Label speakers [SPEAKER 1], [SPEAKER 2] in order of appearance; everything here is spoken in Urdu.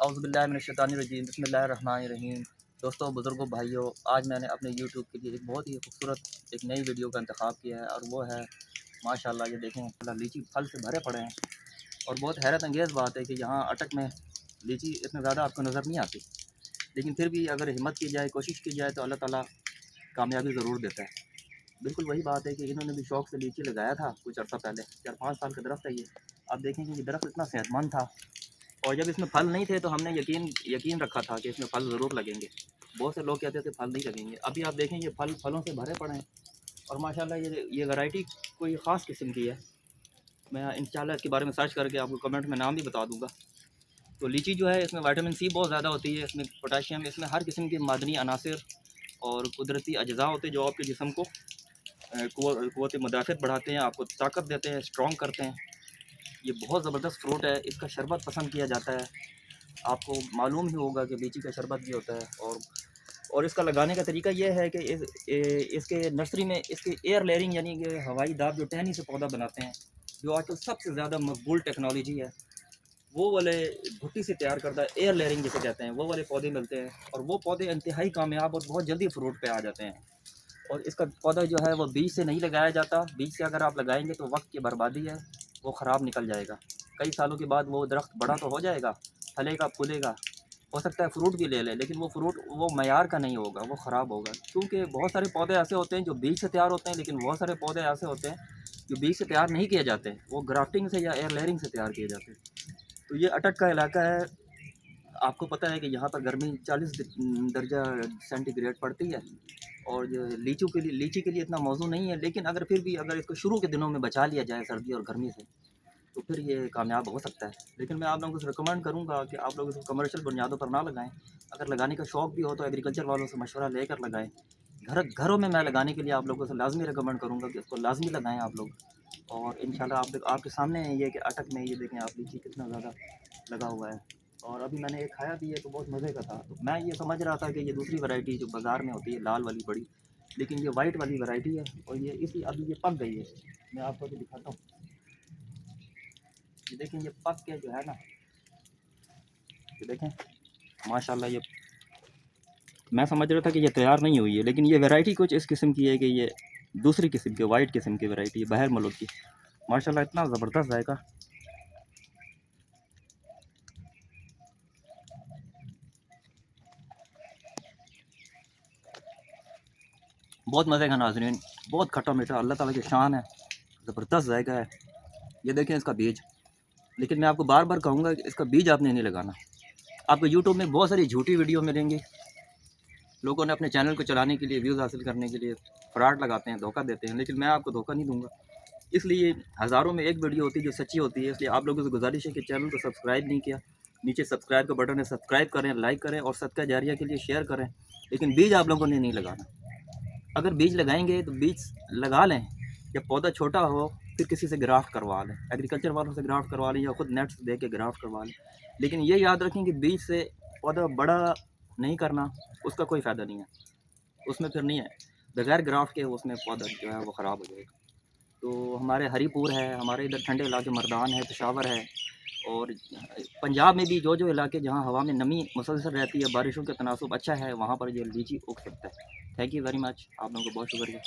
[SPEAKER 1] اعوذ باللہ من الشیطان الرجیم بسم اللہ الرحمن الرحیم۔ دوستوں، بزرگوں، بھائیوں، آج میں نے اپنے یوٹیوب کے لیے ایک بہت ہی خوبصورت ایک نئی ویڈیو کا انتخاب کیا ہے، اور وہ ہے ماشاءاللہ یہ دیکھیں اللہ لیچی پھل سے بھرے پڑے ہیں۔ اور بہت حیرت انگیز بات ہے کہ یہاں اٹک میں لیچی اتنا زیادہ آپ کو نظر نہیں آتی، لیکن پھر بھی اگر ہمت کی جائے، کوشش کی جائے تو اللہ تعالیٰ کامیابی ضرور دیتا ہے۔ بالکل وہی بات ہے کہ انہوں نے بھی شوق سے لیچی لگایا تھا کچھ عرصہ پہلے، 4-5 سال کا درخت ہے یہ۔ آپ دیکھیں کہ یہ درخت اتنا صحت مند تھا، اور جب اس میں پھل نہیں تھے تو ہم نے یقین رکھا تھا کہ اس میں پھل ضرور لگیں گے۔ بہت سے لوگ کہتے تھے پھل نہیں لگیں گے، ابھی آپ دیکھیں یہ پھلوں سے بھرے پڑے ہیں، اور ماشاءاللہ یہ ویرائٹی کوئی خاص قسم کی ہے۔ میں انشاءاللہ اس کے بارے میں سرچ کر کے آپ کو کمنٹ میں نام بھی بتا دوں گا۔ تو لیچی جو ہے اس میں وٹامن سی بہت زیادہ ہوتی ہے، اس میں پوٹاشیم، اس میں ہر قسم کے معدنی عناصر اور قدرتی اجزاء ہوتے ہیں جو آپ کے جسم کو قوت مدافعت بڑھاتے ہیں، آپ کو طاقت دیتے ہیں، اسٹرانگ کرتے ہیں۔ یہ بہت زبردست فروٹ ہے، اس کا شربت پسند کیا جاتا ہے۔ آپ کو معلوم ہی ہوگا کہ لیچی کا شربت بھی ہوتا ہے، اور اس کا لگانے کا طریقہ یہ ہے کہ اس کے نرسری میں اس کے ایئر لیئرنگ یعنی کہ ہوائی داب جو ٹہنی سے پودا بناتے ہیں، جو آج کل سب سے زیادہ مقبول ٹیکنالوجی ہے، وہ والے بھٹی سے تیار کردہ ایئر لیئرنگ جسے کہتے ہیں، وہ والے پودے ملتے ہیں، اور وہ پودے انتہائی کامیاب اور بہت جلدی فروٹ پہ آ جاتے ہیں۔ اور اس کا پودا جو ہے وہ بیج سے نہیں لگایا جاتا، بیج سے اگر آپ لگائیں گے تو وقت کی بربادی ہے، وہ خراب نکل جائے گا۔ کئی سالوں کے بعد وہ درخت بڑا تو ہو جائے گا، پھلے گا، پھولے گا، ہو سکتا ہے فروٹ بھی لے لے، لیکن وہ فروٹ وہ معیار کا نہیں ہوگا، وہ خراب ہوگا۔ کیونکہ بہت سارے پودے ایسے ہوتے ہیں جو بیج سے تیار ہوتے ہیں، لیکن بہت سارے پودے ایسے ہوتے ہیں جو بیج سے تیار نہیں کیے جاتے، وہ گرافٹنگ سے یا ایئر لیئرنگ سے تیار کیے جاتے ہیں۔ تو یہ اٹک کا علاقہ ہے، آپ کو پتہ ہے کہ یہاں پر گرمی 40 درجہ سینٹی گریڈ پڑتی ہے، اور جو لیچی کے لیے اتنا موزوں نہیں ہے، لیکن اگر پھر بھی اگر اس کو شروع کے دنوں میں بچا لیا جائے سردی اور گرمی سے تو پھر یہ کامیاب ہو سکتا ہے۔ لیکن میں آپ لوگوں کو ریکمینڈ کروں گا کہ آپ لوگ اس کو کمرشل بنیادوں پر نہ لگائیں۔ اگر لگانے کا شوق بھی ہو تو ایگریکلچر والوں سے مشورہ لے کر لگائیں۔ گھروں میں لگانے کے لیے آپ لوگوں سے لازمی ریکمینڈ کروں گا کہ اس کو لازمی لگائیں آپ لوگ۔ اور انشاءاللہ آپ کے سامنے یہ کہ اٹک میں یہ دیکھیں آپ لیچی کتنا زیادہ لگا ہوا ہے، اور ابھی میں نے ایک کھایا بھی ہے تو بہت مزے کا تھا۔ تو میں یہ سمجھ رہا تھا کہ یہ دوسری ورائٹی جو بازار میں ہوتی ہے لال والی بڑی، لیکن یہ وائٹ والی ورائٹی ہے، اور یہ ابھی یہ پک گئی ہے۔ میں آپ کو بھی دکھاتا ہوں، یہ دیکھیں یہ پک کے جو ہے نا، یہ دیکھیں ماشاءاللہ یہ میں سمجھ رہا تھا کہ یہ تیار نہیں ہوئی ہے، لیکن یہ ویرائٹی کچھ اس قسم کی ہے کہ یہ دوسری قسم کی وائٹ قسم کی ویرائٹی ہے، بہر ملک کی۔ ماشاءاللہ اتنا زبردست ذائقہ، بہت مزے کا ناظرین، بہت کھٹا میٹھا، اللہ تعالیٰ کی شان ہے، زبردست ذائقہ ہے۔ یہ دیکھیں اس کا بیج، لیکن میں آپ کو بار بار کہوں گا کہ اس کا بیج آپ نے نہیں لگانا۔ آپ کو یوٹیوب میں بہت ساری جھوٹی ویڈیو ملیں گی، لوگوں نے اپنے چینل کو چلانے کے لیے، ویوز حاصل کرنے کے لیے فراڈ لگاتے ہیں، دھوکہ دیتے ہیں، لیکن میں آپ کو دھوکہ نہیں دوں گا۔ اس لیے ہزاروں میں ایک ویڈیو ہوتی ہے جو سچی ہوتی ہے، اس لیے آپ لوگوں سے گزارش ہے کہ چینل کو سبسکرائب نہیں کیا، نیچے سبسکرائب کا بٹن ہے، سبسکرائب کریں، لائک کریں، اور صدقہ جاریہ کے لیے شیئر کریں، لیکن بیج آپ لوگوں نے نہیں لگانا۔ اگر بیج لگائیں گے تو بیج لگا لیں، جب پودا چھوٹا ہو پھر کسی سے گرافٹ کروا لیں، ایگریکلچر والوں سے گرافٹ کروا لیں، یا خود نیٹس دے کے گرافٹ کروا لیں۔ لیکن یہ یاد رکھیں کہ بیج سے پودا بڑا نہیں کرنا، اس کا کوئی فائدہ نہیں ہے، اس میں پھر نہیں ہے، بغیر گرافٹ کے اس میں پودا جو ہے وہ خراب ہو جائے گا۔ تو ہمارے ہری پور ہے، ہمارے ادھر ٹھنڈے علاقے مردان ہے، پشاور ہے، اور پنجاب میں بھی جو علاقے جہاں ہوا میں نمی مسلسل رہتی ہے، بارشوں کا تناسب اچھا ہے، وہاں پر یہ لیچی اگ سکتا ہے۔ تھینک یو ویری مچ، آپ لوگوں کو بہت شکریہ۔